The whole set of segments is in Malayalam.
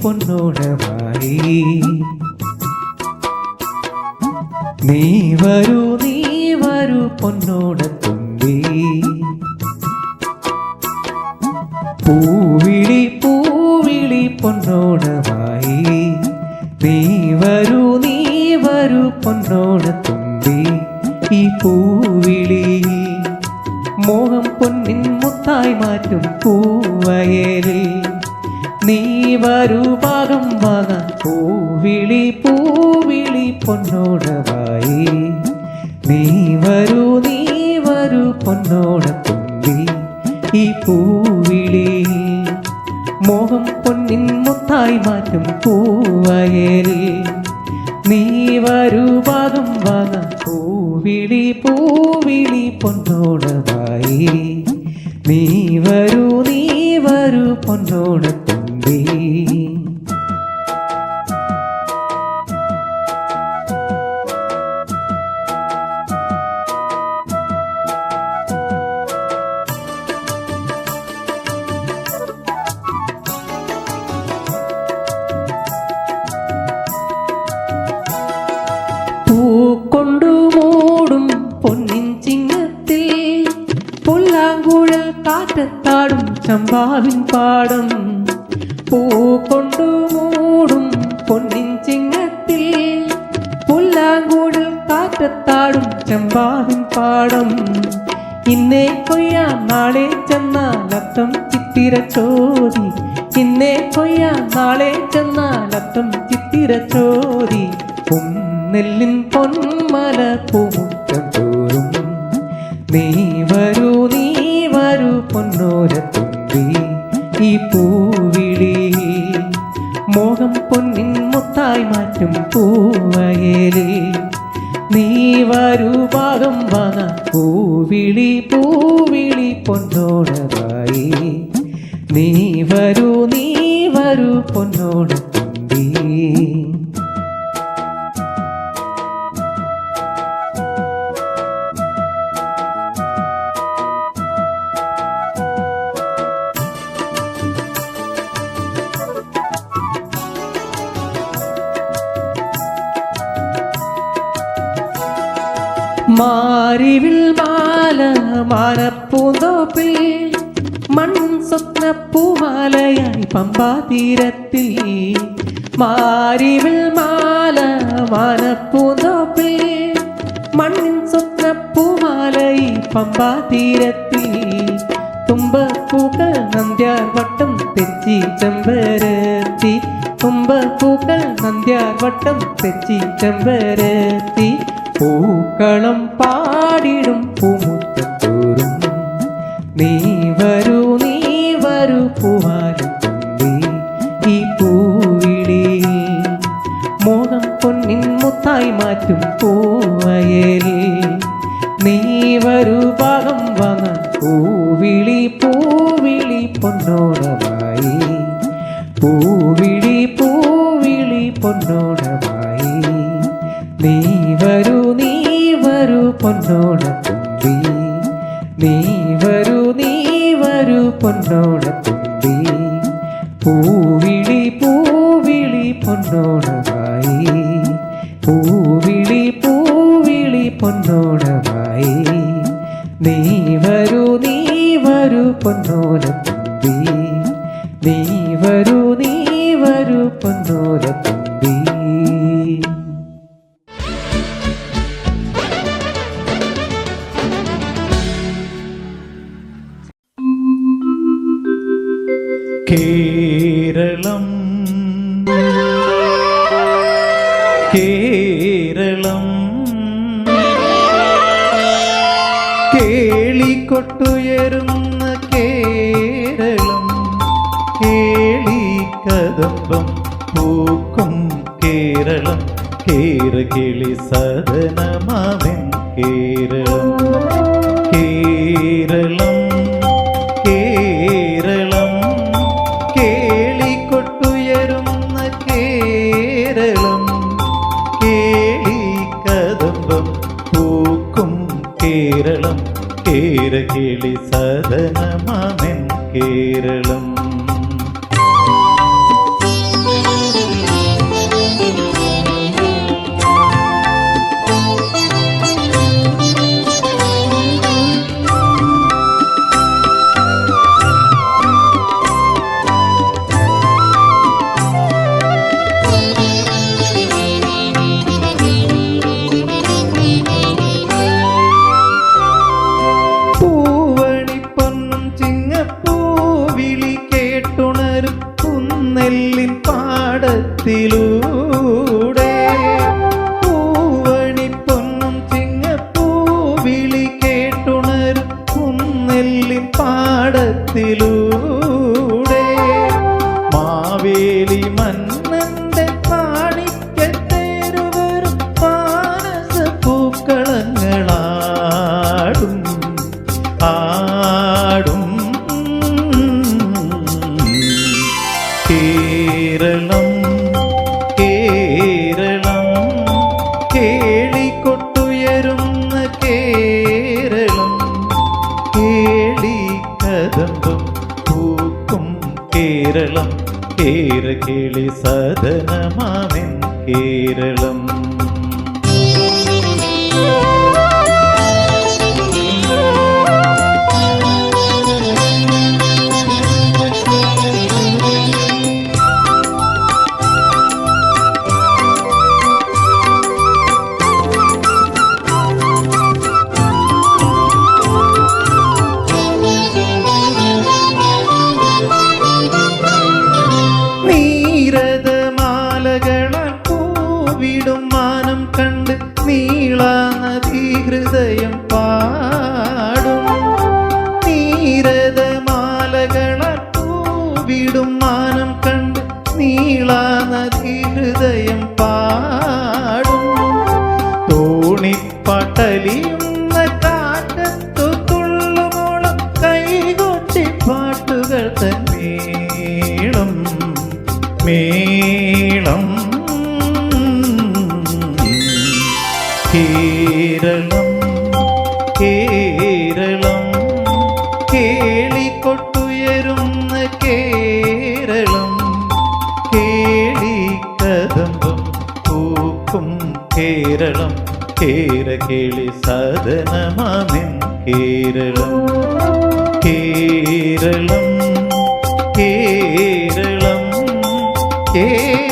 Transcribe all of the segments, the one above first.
പൊന്നോണമായി. നീ വരൂ പൊന്നോണത്തുമ്പി. പൂവിളി പൊന്നോണമായി. നീ വരൂ പൊന്നോണത്തുമ്പി. ഈ പൂവിളി മോഹം പൊന്നിൻ മുത്തായി മാറ്റും പൂവയലിൽ. നീ വരൂ ഭാഗം വാങ്ങാൻ. പൂവിളി പൊന്നോണമായി. നീ വരൂ പൊന്നോണത്തുമ്പി. ഈ പൂവിളി മോഹം പൊന്നിൻ മുത്തായി മാറ്റും പൂവയലിൽ. നീ വരൂ ഭാഗം വാങ്ങാൻ. പൂവിളി പൊന്നോണമായി. നീ വരൂ പൊന്നോണത്തുമ്പി. പൂക്കൊണ്ടു മൂടും പൊന്നിൻ ചിങ്ങത്തിൽ പുല്ലാങ്കുഴൽ കാറ്റത്താടും ചമ്പാവിൻ പാടം. പൂക്കൊണ്ടു മൂടും പൊന്നിൻ ചിങ്ങത്തിൽ പുല്ലാങ്കുഴൽ കാറ്റത്താടും ചമ്പാവിൻ പാടം. ഇന്നേ കൊയ്യാം നാളെ ചെന്നാലത്തം ചിത്തിര ചോദി. ഇന്നേ കൊയ്യാം നാളെ ചെന്നാലത്തം ചിത്തിര ചോദി. നെല്ലിൻ പൊന്മല പൂമുറ്റം തോറും. നീ വരൂ പൊന്നോരത്തുമ്പി. ഈ പൂവിളി മോഹം പൊന്നിൻ മുത്തായി മാറ്റും പൂവയലിൽ. നീ വരൂ ഭാഗം വാങ്ങാൻ. പൂവിളി പൊന്നോണമായി. നീ വരൂ പൊന്നോണത്തുമ്പി. മാരിവിൽ മാല മാനപ്പൂന്തോപ്പിൽ മൺ സ്വപ്ന പൂമാലയായി പമ്പാതീരത്തിൽ. മാരിവിൽ മാല മാനപ്പൂന്തോപ്പിൽ മണ്ണിൻ സ്വപ്ന പൂമാലയായി പമ്പാതീരത്തിൽ. തുമ്പപ്പൂക്കൾ നന്ദ്യാർ വട്ടം തെച്ചി ചെമ്പരത്തി. തുമ്പപ്പൂക്കൾ നന്ദ്യാർ വട്ടം തെച്ചി ചെമ്പരത്തി. പൂക്കളം പാടിടും പൂമുറ്റം തോറും. നീ വരൂ പൂവാലത്തുമ്പി. ഈ പൂവിളി മോഹം പൊന്നിൻ മുത്തായി മാറ്റും പൂവയലിൽ. നീ വരൂ ഭാഗം വാങ്ങാൻ. പൂവിളി പൊന്നോണമായി. പൂവിളി പൊന്നോണമായി. നീ വരൂ പൊന്നോണത്തുമ്പി. നീ വരൂ പൊന്നോണത്തുമ്പി. പൂവിളി പൊന്നോണമായി. പൂവിളി പൊന്നോണമായി. നീ വരൂ പൊന്നോണത്തുമ്പി. നീ വരൂ പൊന്നോണത്തുമ്പി. കേരളം കേളിക്കൊട്ടുയരുന്ന കേരളം. കേളിക്കദംബം പൂക്കും കേരളം. കേരകിളി സദനമാവൻ കേരളം. കേരളം കേളിക്കൊട്ടുയരുന്ന കേരളം. കേളിക്കദംബം പൂക്കും കേരളം. കേരകിളി സദനമാവൻ കേരളം. കേളികൊട്ടുയരുന്ന കേരളം കേളി കദംബം പൂക്കും കേരളം കേരകേളി സദനമാമെൻ കേരളം. പൂവിടും മാനം കണ്ട് നീളാനദി ഹൃദയം പാടും. നീരദമാലകളാൽ പൂവിടും മാനം കണ്ട് നീളാനദി ഹൃദയം പാടും. തോണിപ്പാട്ടലിയുന്ന കാറ്റത്തു തുള്ളുമോളം കൈകൊട്ടി പാട്ടുകൾ തന്നേളം മേളം. കേരളം കേരളം കേളികൊട്ടുയരുന്ന കേരളം കേളി കദംബം പൂക്കും കേരളം കേരകേളി സദനമാമെൻ കേരളം. കേരളം കേരളം കേരളം.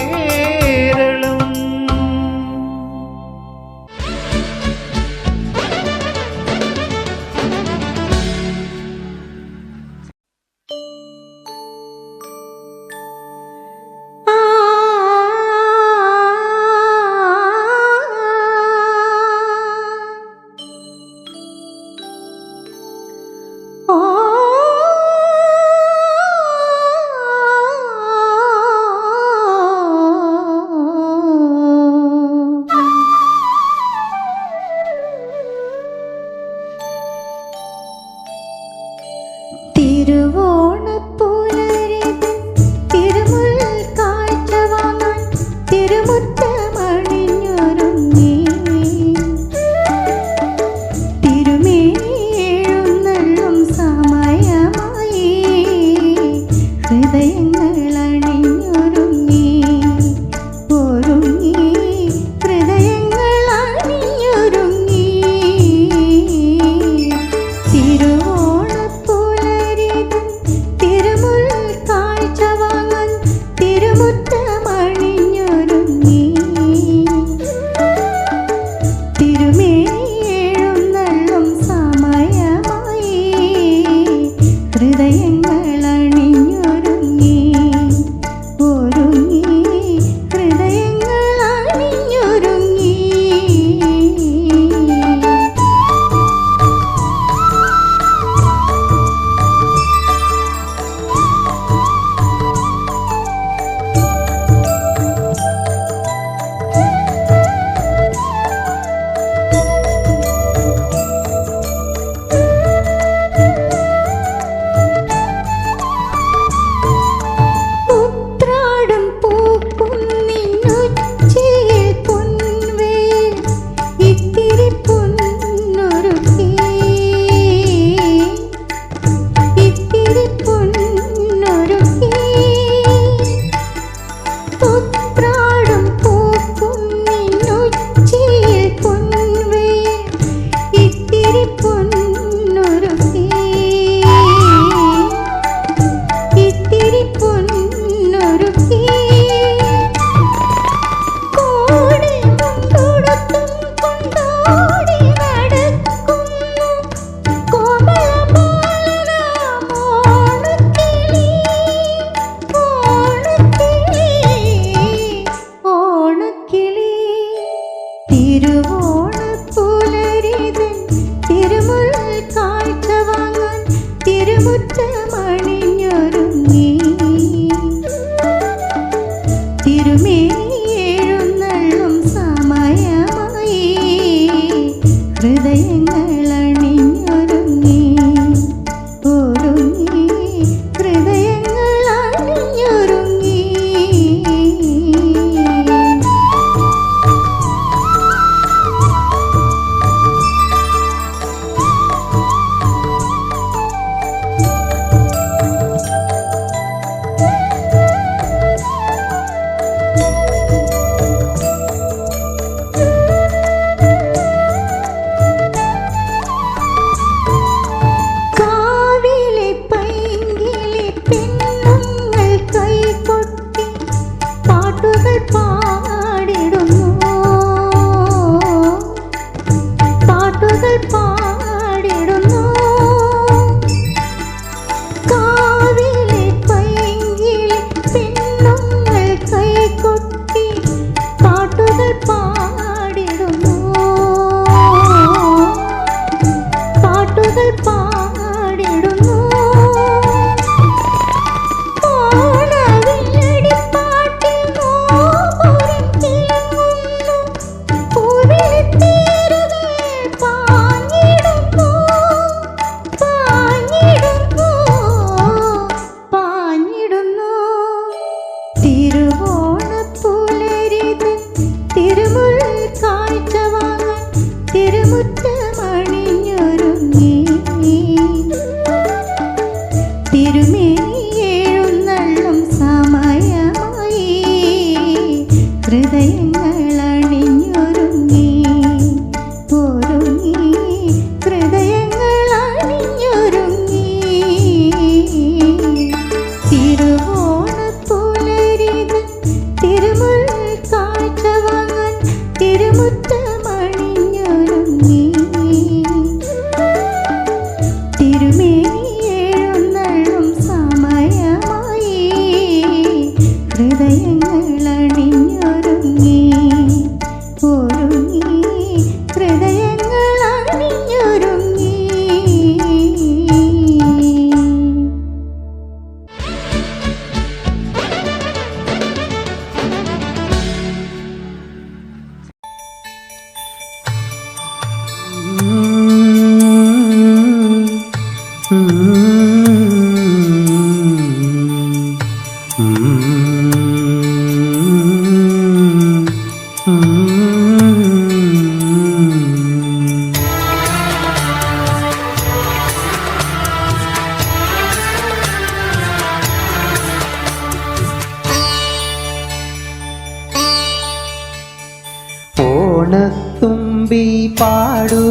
ഓണത്തുമ്പി പാടൂ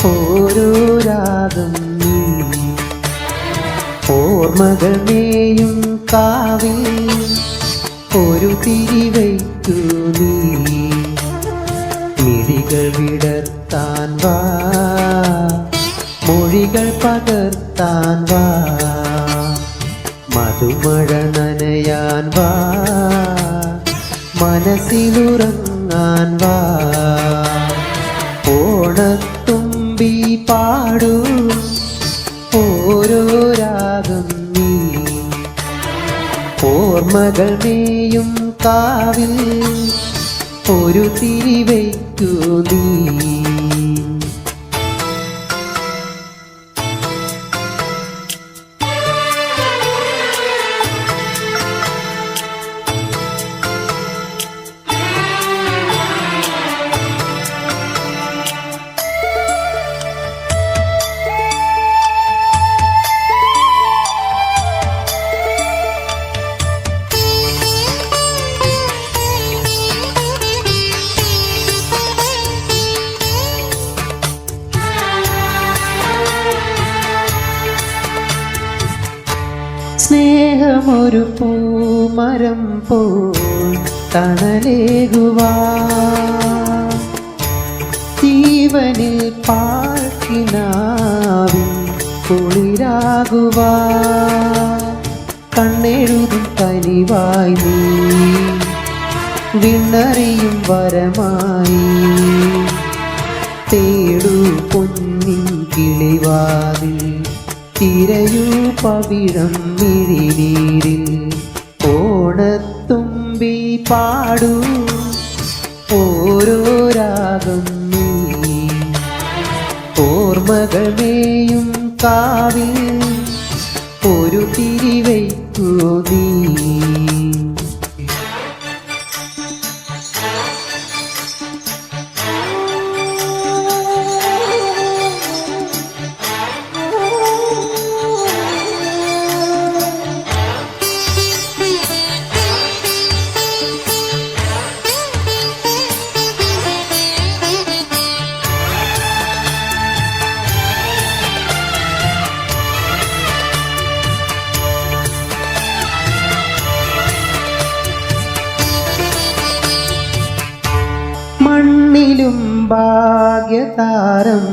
ഓരോ രാഗം നീ, ഓർമ്മകൾ മേയും കാവിൽ ഒരു തിരിവയ്ക്കു നീ, മിഴികൾ വിടർത്താൻ വാ, മൊഴികൾ പകർത്താൻ വാ, മധുമഴ നനയാൻ വാ, മനസ്സിലുറങ്ങാൻ വാ. ഓണത്തുമ്പി പാടൂ ഓരോ രാഗം നീ, ഓർമ്മകൾ മേയും കാവിൽ ഒരു തിരിവയ്ക്കു നീ. സ്നേഹമൊരു പൂമരം പോൽ തണലേകുവാൻ, ജീവനിൽ പാർക്കിനാവിൻ കുളിരാകുവാൻ, കണ്ണെഴുതും കനിവായി നീ, വിണ്ണറിയും വരമായി, തേടൂ പൊന്നിൻ കിളിവാതിൽ, തിരയൂ പവിഴം മിഴിനീരിൽ. ഓണത്തുമ്പി പാടൂ ഓരോ രാഗം നീ, ഓർമ്മകൾ മേയും കാവിൽ ഒരു തിരിവയ്ക്കു നീ. മണ്ണിലും ഭാഗ്യതാരം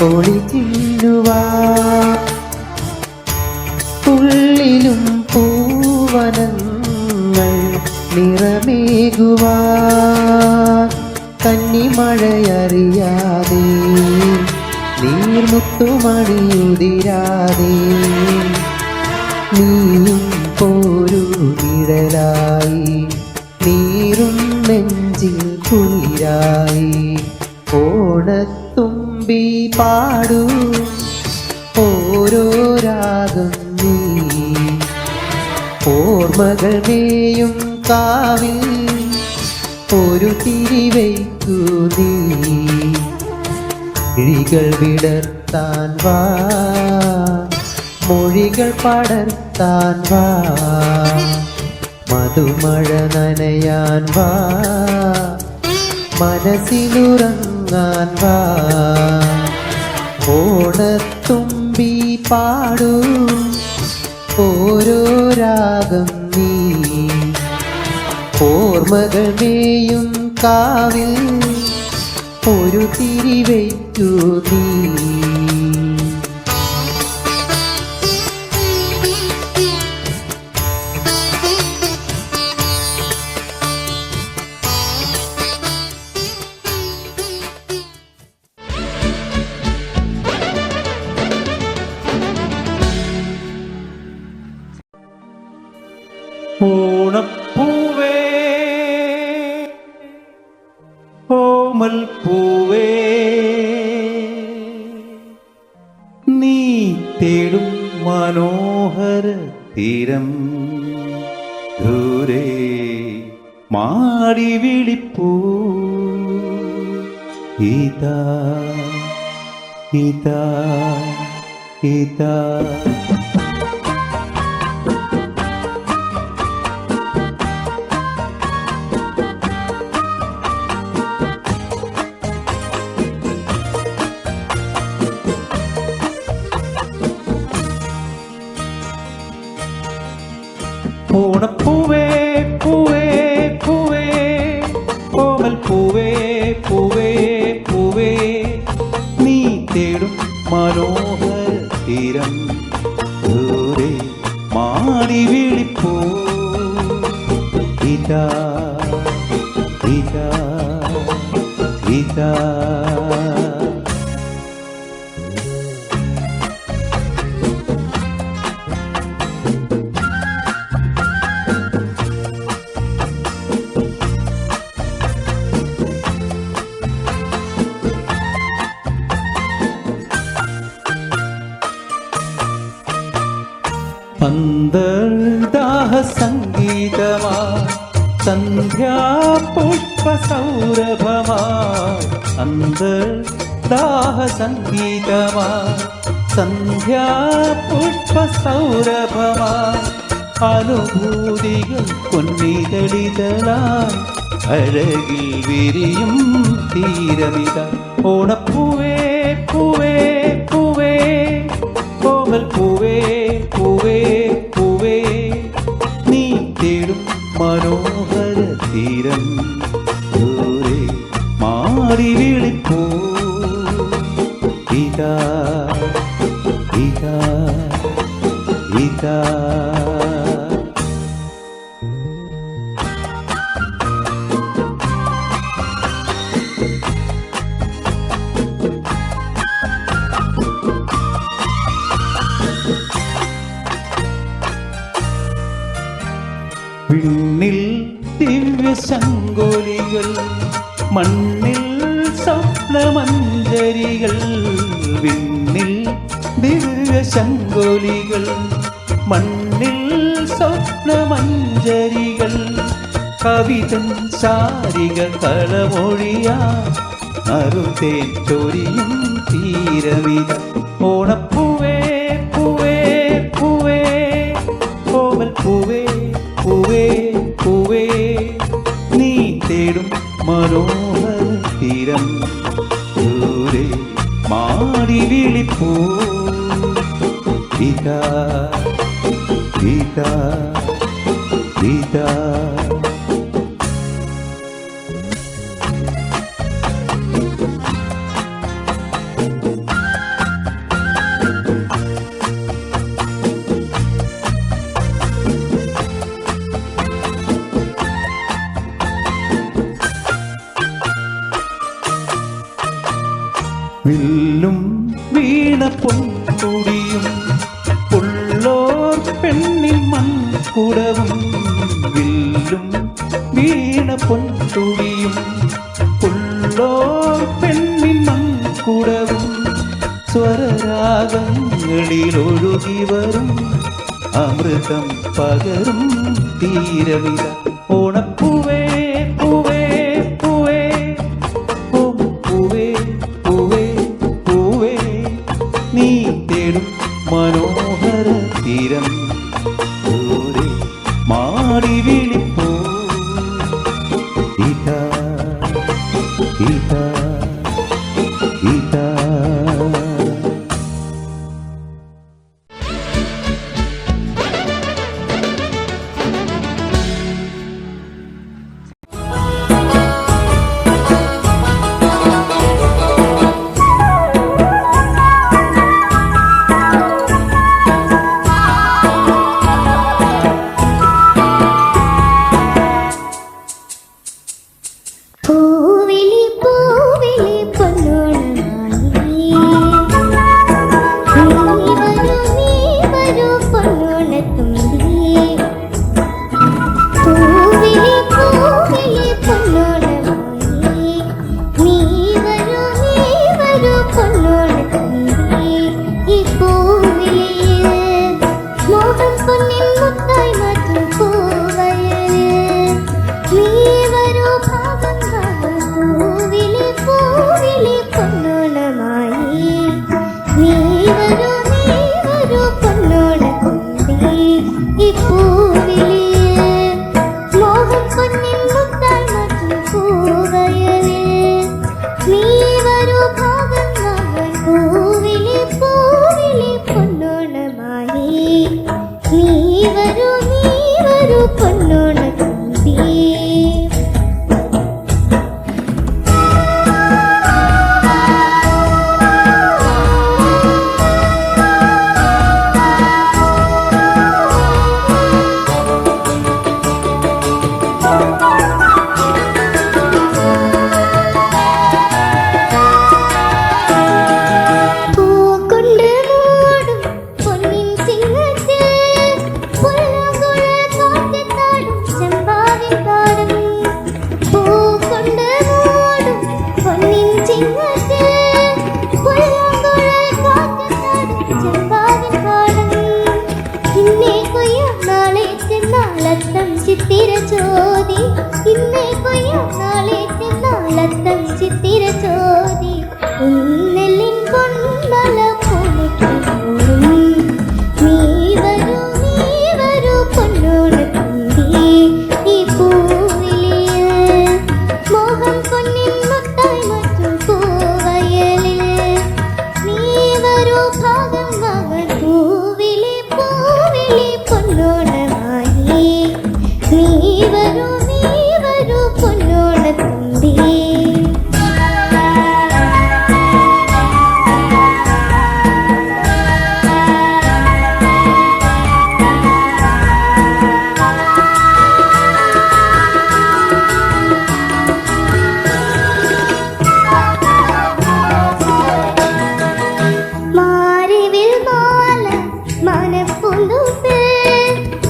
ഒളിച്ചില്ലുവാൻ, ഉള്ളിലും പൂവനങ്ങൾ നിറമേകുവാൻ, കന്നിമഴയറിയാതെ നീർമുത്തുമണിയുതിരാതെ, നീയും പോരു നിഴലായി, നീറും നെഞ്ചിൽ കുളിരായി. ഓണത്തുമ്പി പാടൂ ഓരോ രാഗം നീ, ഓർമ്മകൾ മേയും കാവിൽ ഒരു തിരിവയ്ക്കു നീ. കിഴികൾ വിടർത്താൻ വാ, മൊഴികൾ പടർത്താൻ വാ, മധുമഴ നനയാൻ വാ, മനസ്സിലുറങ്ങാൻ വാ. ഓണത്തുമ്പി പാടൂ ഓരോ രാഗം നീ, ഓർമ്മകൾ മേയും കാവിൽ ഒരു തിരിവയ്ക്കു നീ. ഓണപ്പൂവേ ഓമൽ പൂവേ മനോഹര തീരം ദൂരെ മാടി വിളിപ്പൂ ഇതാ ഇതാ ഇതാ ഓണപ്പൂവേ പൂവേ പൂവേ കോമൽ പൂവേ പൂവേ പൂവേ നീ തേടും മനോഹര തീരം ദൂരെ മാടി വിളിപ്പൂ ഇതാ ഇതാ ഇതാ പന്തൽദാഹ സംഗീതമാ സന്ധ്യാ പുഷ്പ സൗരഭമാ അന്തർദാഹ സംഗീതമാ സന്ധ്യാ പുഷ്പ സൗരഭമാ അനുഭൂതികൾ പൊന്നിതളിതളായി അഴകിൽ വിരിയും തീരമിത ഓണപ്പൂവേ പൂവേ പൂവേ കോമൽ പൂവേ പൂവേ പൂവേ നീ തേടും മനോഹര തീരം ദൂരെ മാറി വിളിപ്പൂ ഇതാ ഇതാ ഇതാ വിണ്ണിൽ ദിവ്യശങ്കോലികൾ മണ്ണിൽ സ്വപ്നമഞ്ജരികൾ വിണ്ണിൽ ദിവ്യശങ്കോലികൾ മണ്ണിൽ സ്വപ്നമഞ്ജരികൾ കവിതൻ ശാരിക കളമൊഴിയാ അരുതേൻ ചൊരിയും തീരമിത ഓണപ്പൂവേ പൂവേ പൂവേ കോമൽ പൂവേ പൂവേ പൂവേ നീ തേടും മനോഹര തീരം ദൂരെ മാടി വിളിപ്പൂ ഇതാ ഇതാ ഇതാ വില്ലും വീണ പൊൻകുടിയും ഉള്ളോർ പെണ്ണിൽ മൺകുടവും വില്ലും വീണ പൊൻകുടിയും ഉള്ളോർ പെണ്ണിൽ മൺകുടവും സ്വരരാഗങ്ങളിൽ ഒഴുകി വരും അമൃതം പകരും തീരമിത ഓണപ്പൂവേ പൂവേ പൂവേ പൂവേ പൂവേ പൂവേ നീ തേടും മനോഹര തീരം ദൂരെ മാടി വിളിപ്പൂ ഇതാ ഇതാ ഇതാ ചിത്തിര ചോതി ഉന്നലിൻ പൊന്മല പൂമുട്ടും നീ വരൂ പൊന്നോണത്തുമ്പി ഈ പൂവിളിയിൽ മോഹം പൊന്നിൻ മുത്തായി മറ്റും പൂവയലിൽ നീ വരൂ ഭാഗം വാങ്ങാൻ പൂവിളി പൊന്നോണമായി നീ വരൂ പൊന്നോണത്തുമ്പി മാറിവിൽ മാല മനപ്പുന്തുപ്പേ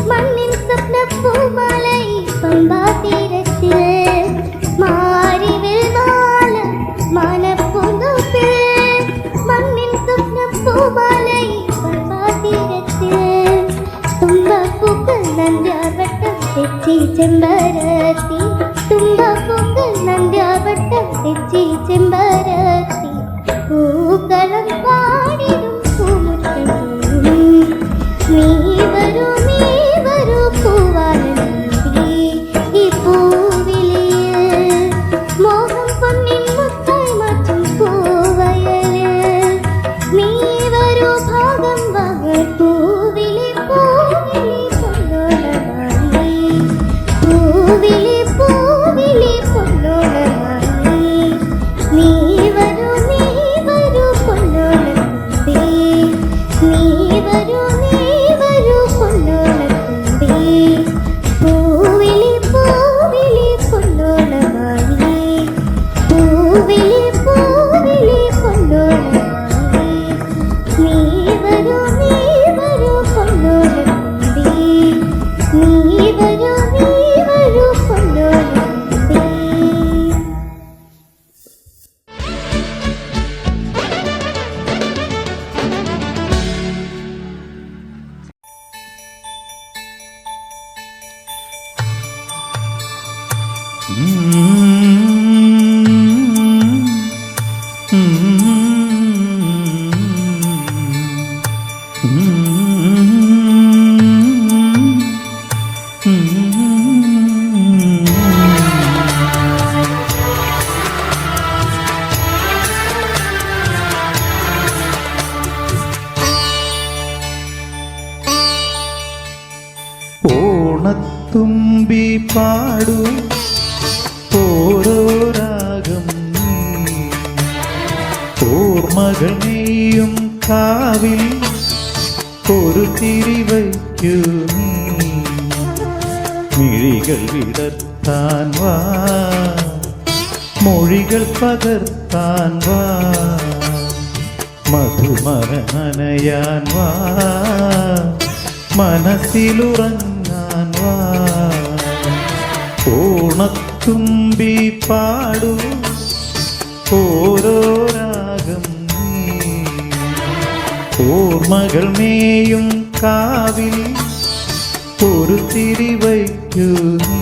മണ്ണിൻ സ്വപ്നപ്പൂമാല ഈ പമ്പാ തീരത്തിൽ മാറിവിൽ മാല മനപ്പുന്തുപ്പേ മണ്ണിൻ സ്വപ്നപ്പൂമാല ഈ പമ്പാ തീരത്തിൽ തുമ്പപ്പൂക്കൾ നന്ദ്യാവട്ടം തെച്ചി ചെമ്പരത്തി തുമ്പപ്പൂക്കൾ നന്ദ്യാവട്ടം തെച്ചി ചെമ്പരത്തി പൂക്കളം പാടിടും പൂമുറ്റം നീ വരൂ പൂവാലി ഈ പൂവിളിയിൽ മോഹം പൊന്നിൻ മുത്തായി മാറ്റും പൂവയലിൽ നീ വരൂ ഭാഗം വാങ്ങാൻ പൂവിളി പൊന്നോണമായി പൂവിളി പൊന്നോണമായി നീ വരൂ പൊന്നോണത്തുമ്പി നീ വരൂ പൊന്നോണത്തുമ്പി പൂവിളി പൊന്നോണമായി പൂവിളി പൊന്നോണമായി നീ വരൂ പൊന്നോണത്തുമ്പി നീ വരൂ പൊന്നോണത്തുമ്പി. ഓണത്തുമ്പി പാടൂ ഓരോ രാഗം നീ ഓർമ്മകൾ നെയ്യും കാവിൽ ഒരു തിരി വയ്ക്കൂ നീ മിഴികൾ വിടർത്താൻ വാ മൊഴികൾ പകർത്താൻ വാ മധുമര നനയാൻ വാ മനസ്സിലുറങ്ങാൻ വാ ഓണത്തുമ്പി പാടൂ ഓരോ രാഗം നീ ഓർമ്മകൾ മേയും കാവിൽ ഒരു തിരി വയ്ക്കൂ നീ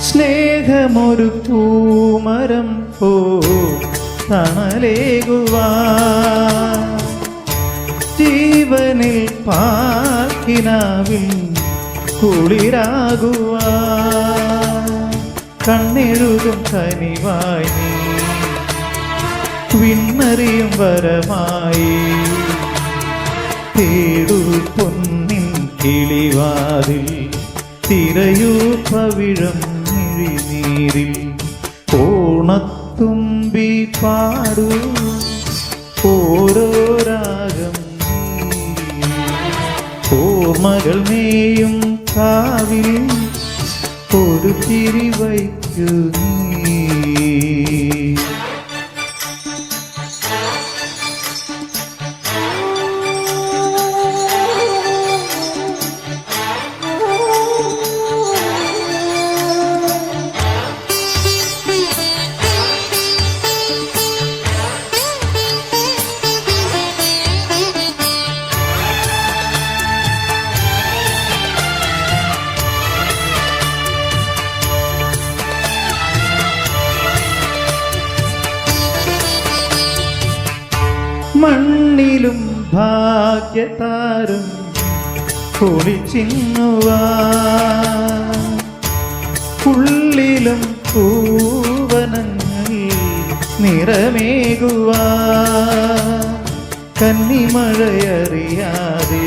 സ്നേഹമൊരു പൂമരം പോ തണലേകുവാ ജീവനിൽ പാക്കിനാവിൽ കുളിരാകുവാ കണ്ണെഴുതും കനിവായി നീ വിണ്ണറിയും വരമായി തേടൂ പൊന്നിൻ കിളിവാതിൽ തിരയൂ പവിഴം മിഴിനീരിൽ ഓണത്തുമ്പി പാടൂ ഓരോ രാഗം നീ ഓർമ്മകൾ മേയും ഒരു ചിരി വയ്ക്കൂ നീ. മണ്ണിലും ഭാഗ്യതാരം കുളിച്ചിന്നുവാ, ഉള്ളിലും പൂവനങ്ങൾ നിറമേകുവാ, കന്നിമഴയറിയാതെ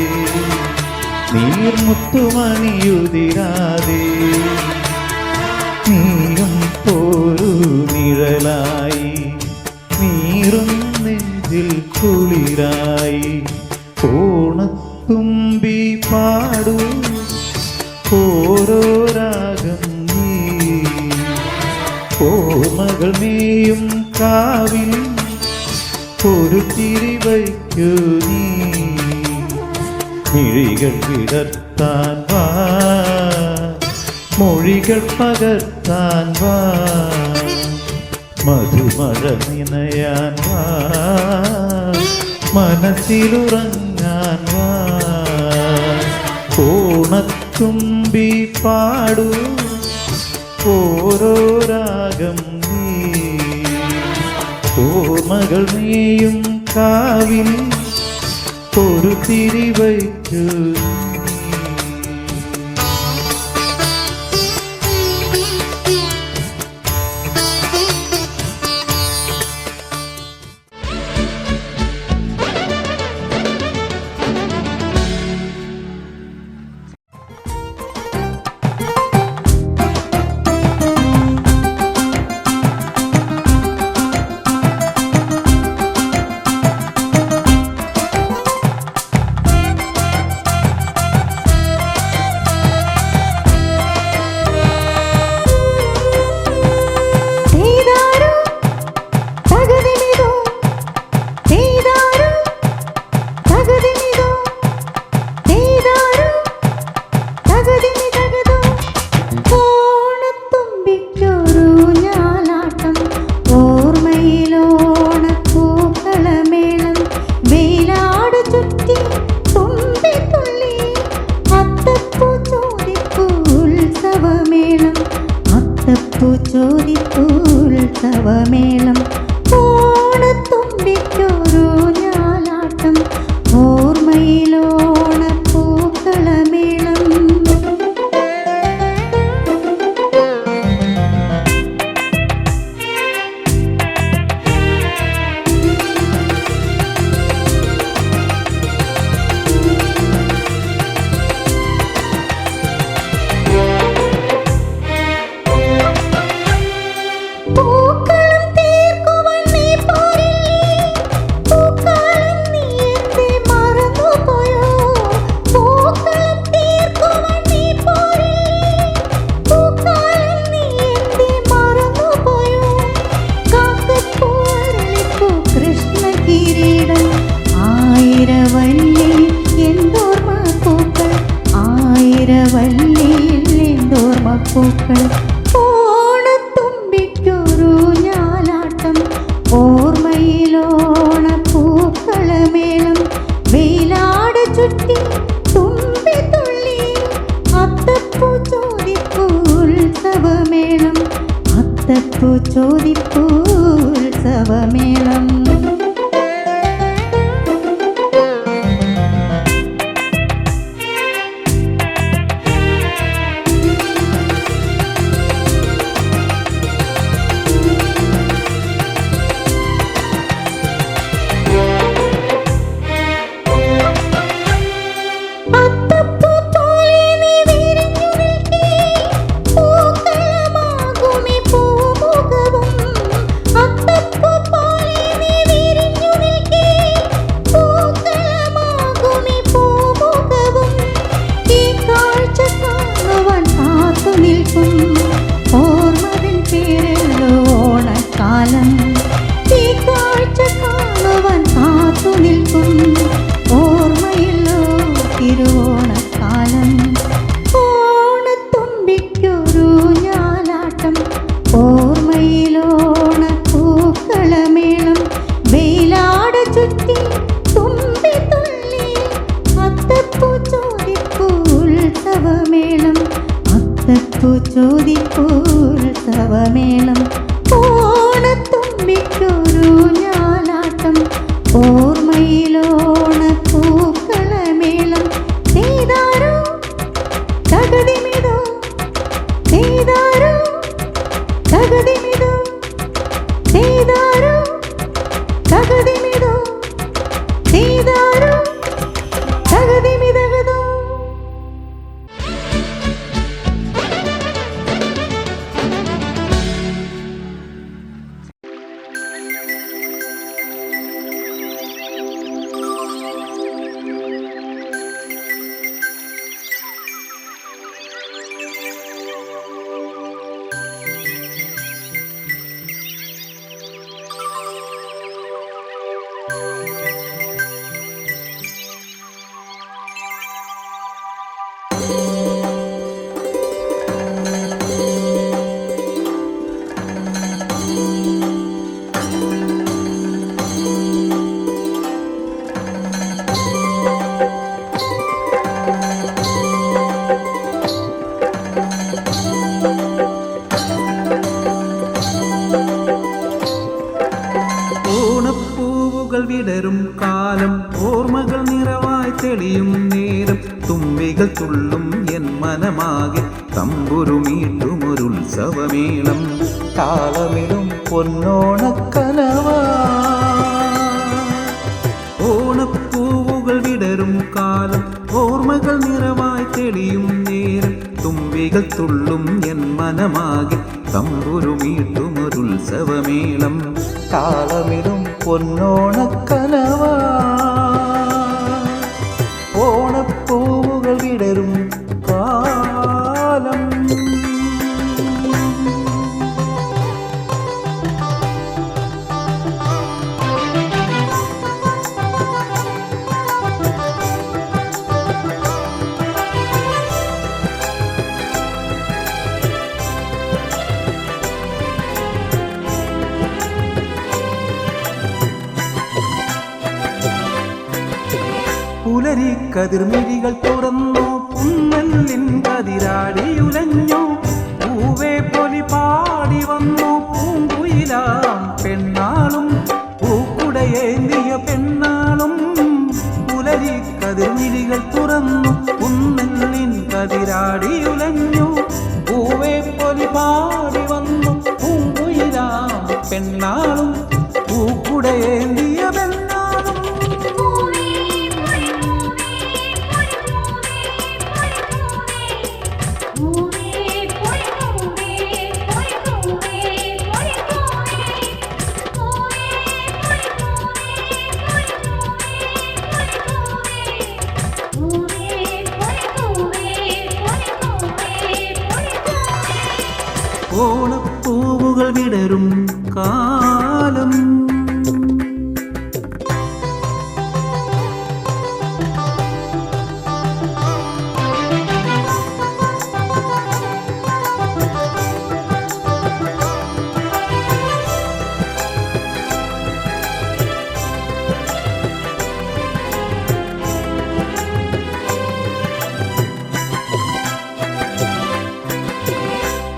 നീർമുത്തുമണിയുതിരാതെ നീയും പോരു നിഴലായി നീറും നെഞ്ചിൽ കുളിരായി. ഓണത്തുമ്പി പാടൂ ഓരോ രാഗം നീ, ഓർമ്മകൾ നീയും കാവിൽ ഒരു ചിരി വയ്ക്കൂ നീ. മിഴികൾ വിടർത്താൻ വാ, മൊഴികൾ പകർത്താൻ വാ, മധുമഴ നിനയാൻ വാ, മനസ്സിലുറങ്ങാൻ വാ. ഓണത്തുമ്പി പാടൂ ഓരോ രാഗം നീ, ഓർമ്മകൾ നീയും കാവിൽ ഒരു തിരി വയ്ക്കൂ. ചോദിപ്പൂത്സവമേളം ഓണത്തുമ്പിക്കൊരു ഞാലാട്ടം ഓർമ്മയിലോണപ്പൂക്കളമേളം. ഓണത്തുമ്പിക്കൊരു ഞാലാട്ടം ഓർമ്മയിലോണപ്പൂക്കളമേളം. വെയിലാട ചുറ്റി തുമ്പി തുള്ളി അത്തപ്പൂ ചോദിപ്പൂത്സവമേളം അത്തപ്പൂ ചോദിപ്പൂത്സവമേളം. പൂക്കളമാകുമി പൂമുഖവും അത്തപ്പൂ പോലെ അത്തപ്പൂ ചോദിപ്പൂത്സവമേളം ഓണത്തുമ്പിക്കൊരു ഞാലാട്ടം ഓർമ്മയിലോണ പൂക്കളമേളം ചെയ്താരോ തകതിമിതോ ചെയ്താരോ തകതിമിതോ ചെയ്താരോ തകതിമിതോ ചെയ്താരോ തകതിമിതകതോ. ഓണപ്പൂവുകൾ വിടരും കാലം ഓർമ്മകൾ നിറവായി തെളിയും നേരം തുമ്പികൾ തുള്ളും എൻ മനമാകെ തമ്പുരുമീട്ടുമൊരുത്സവമേളം താളമിടും പൊന്നോണക്കനവാ. ഓണപ്പൂവുകൾ വിടരും കാലം ഓർമ്മകൾ നിറവായി തെളിയും നേരം തുമ്പികൾ തുള്ളും എൻ മനമാകെ തമ്പുരുമീട്ടുമൊരുത്സവമേളം താളമിടും പൊന്നോണക്കനവാ. ഓണപ്പൂവുകൾ വിടരും കാലം. പുലരിക്കതിർമിഴികൾ തുറന്നു പുന്നല്ലിൻ കതിരാടിയുലഞ്ഞു പൂവേ പൊലി പാടി വന്നു പൂങ്കുയിലാം പെണ്ണാളും പൂക്കുടയേന്തിയ പെണ്ണാളും. പുലരിക്കതിർമിഴികൾ തുറന്നു പുന്നല്ലിൻ കതിരാടിയുലഞ്ഞു പൂവേ പൊലി പാടി വന്നു പൂങ്കുയിലാം പെണ്ണാളും പൂക്കുടയേന്തിയ പെണ്ണാളും. ഓണപ്പൂവുകൾ വിടരും കാലം.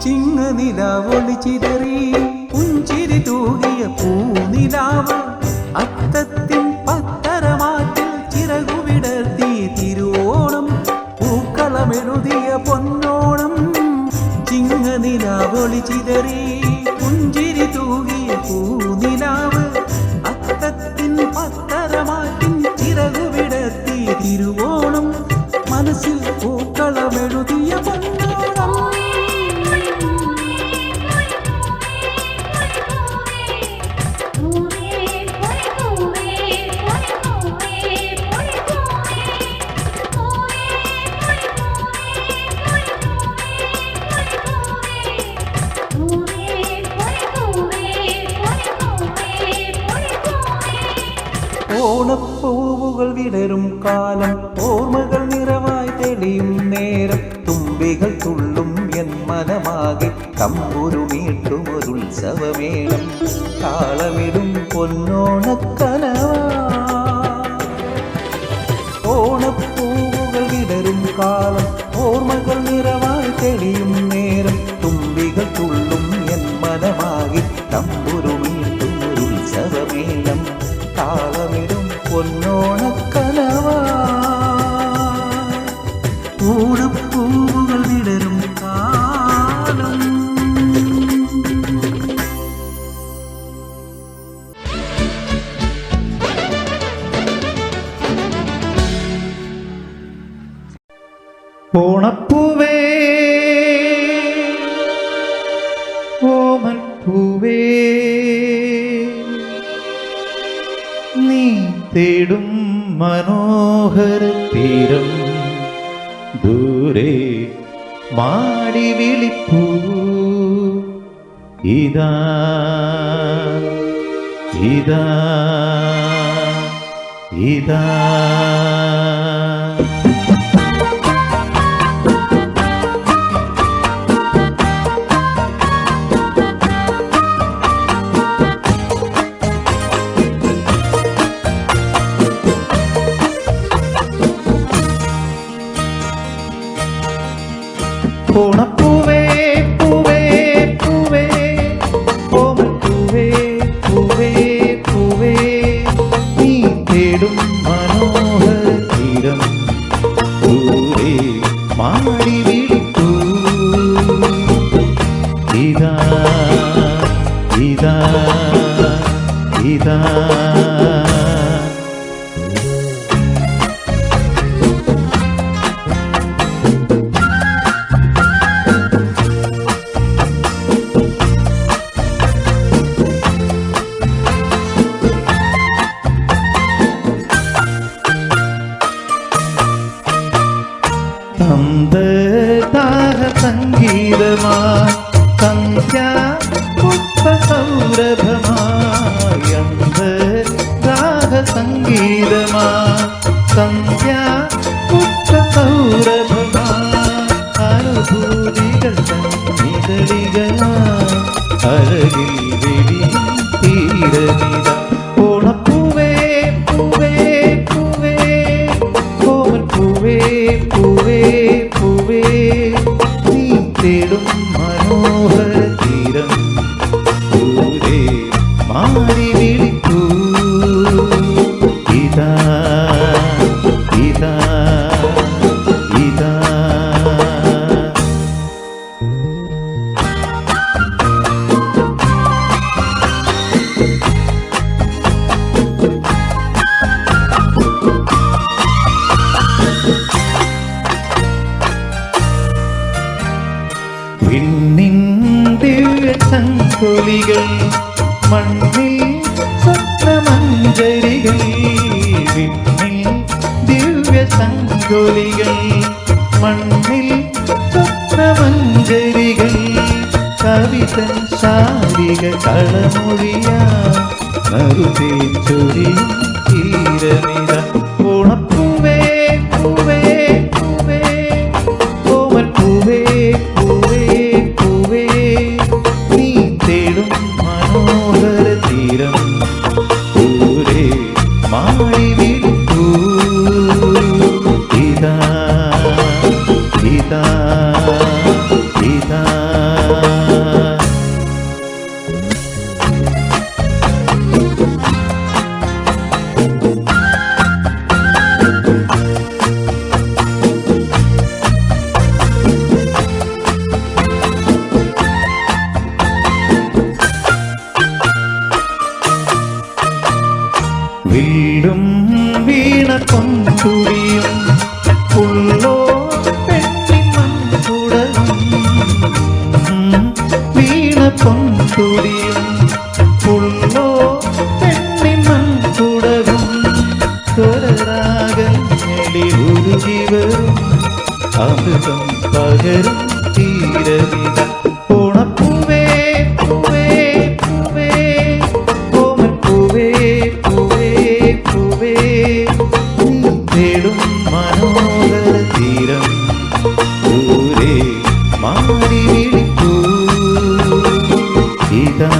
ചിങ്ങനിലാവൊളി ചിതറി പുഞ്ചിരി തൂകിയ പൂനിലാവ് അത്തത്തിൻ പത്തരമാറ്റിൽ ചിറകുവിടർത്തി തിരുവോണം പൂക്കളമെഴുതിയ പൊന്നോണം. ചിങ്ങനിലാവൊളി ചിതറി പുഞ്ചിരി തൂകിയ പൂനിലാവ് അത്തത്തിൻ പത്തരമാറ്റിൻ ചിറകുവിടർത്തി തിരുവോണം മനസ്സിൽ പൂക്കളമെഴുതിയ പൊന്നോണം. ഓണപ്പൂവുകൾ വിടരും കാലം ഓർമ്മകൾ നിറവായി തെളിയും നേരം തുമ്പികൾ തുള്ളും എൻ മനമാകെ തമ്പുരുമീട്ടുമൊരുത്സവമേളം താളമിടും പൊന്നോണക്കനവാ. ഓണപ്പൂവുകൾ വിടരും കാലം ഓർമ്മകൾ നിറവായി തെളിയും നേരം മനോഹര തീരം ദൂരെ മാടി വിളിപ്പൂ ഇതാ ഇതാ ഇതാ ഓണപ്പൂവേ പൂവേ പൂവേ ഓമപ്പൂവേ പൂവേ പൂവേ നീ തേടും മനോഹര തീരം ദൂരെ മാടി വിളിപ്പൂ ഇതാ ഇതാ ഇതാ സന്ദതാഹ സംഗീതമാ സന്ധ്യാ പുഷ്പസൗരഭമായി അന്തരാഹ സംഗീതമാ സന്ധ്യാ പുഷ്പസൗരഭമാ അനുഭൂതികൾ നിതളികളാ അഴകിൽ വെടി തീരനിത ഓണപ്പൂവേ പൂവേ പൂവേ കോമൽ പൂവേ പൂവേ പൂവേ നീ തേടും മനോഹര തീരം ദൂരെ മാറി വിളിക്കൂ ഇതാ ഇതാ ഇതാ വിണ്ണിൻ ദിവ്യ സങ്കുലികൾ മണ്ണിൽ സ്വപ്നമഞ്ജരികൾ വിണ്ണിൽ ദിവ്യ സങ്കുലികൾ മണ്ണിൽ സ്വപ്നമഞ്ജരികൾ കവിതൻ ശാരിക കളമൊഴിയ നറുതേ ചൊരിയും തീരമിത ഓണപ്പൂവേ പൂവേ പൂവേ കോമൽ പൂവേ പൂവേ പൂവേ നീ തേടും മനോഹര തീരം ദൂരെ മാറി വിളിക്കൂ ഇതാ ഇതാ ഇതാ വീണ്ടും വീണ പൊൻതുടിയും ഉള്ളോ പെണ്ണിമൺകുടലും വീണ പൊൻതുടിയും ഉള്ളോ പെണ്ണിമൺകുടലും സ്വരരാഗങ്ങളിൽ ഉരുകി വരും അമൃതം പകരും തീരവിത ഓണപ്പൂവേ പൂവേ പൂവേ കോമൽ പൂവേ പൂവേ പൂവേ നീ തേടും മനോഹര തീരം ദൂരെ മാറി വിളിക്കൂ ഇതാ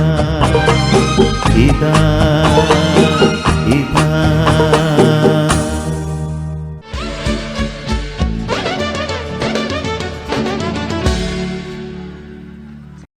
ഇതാ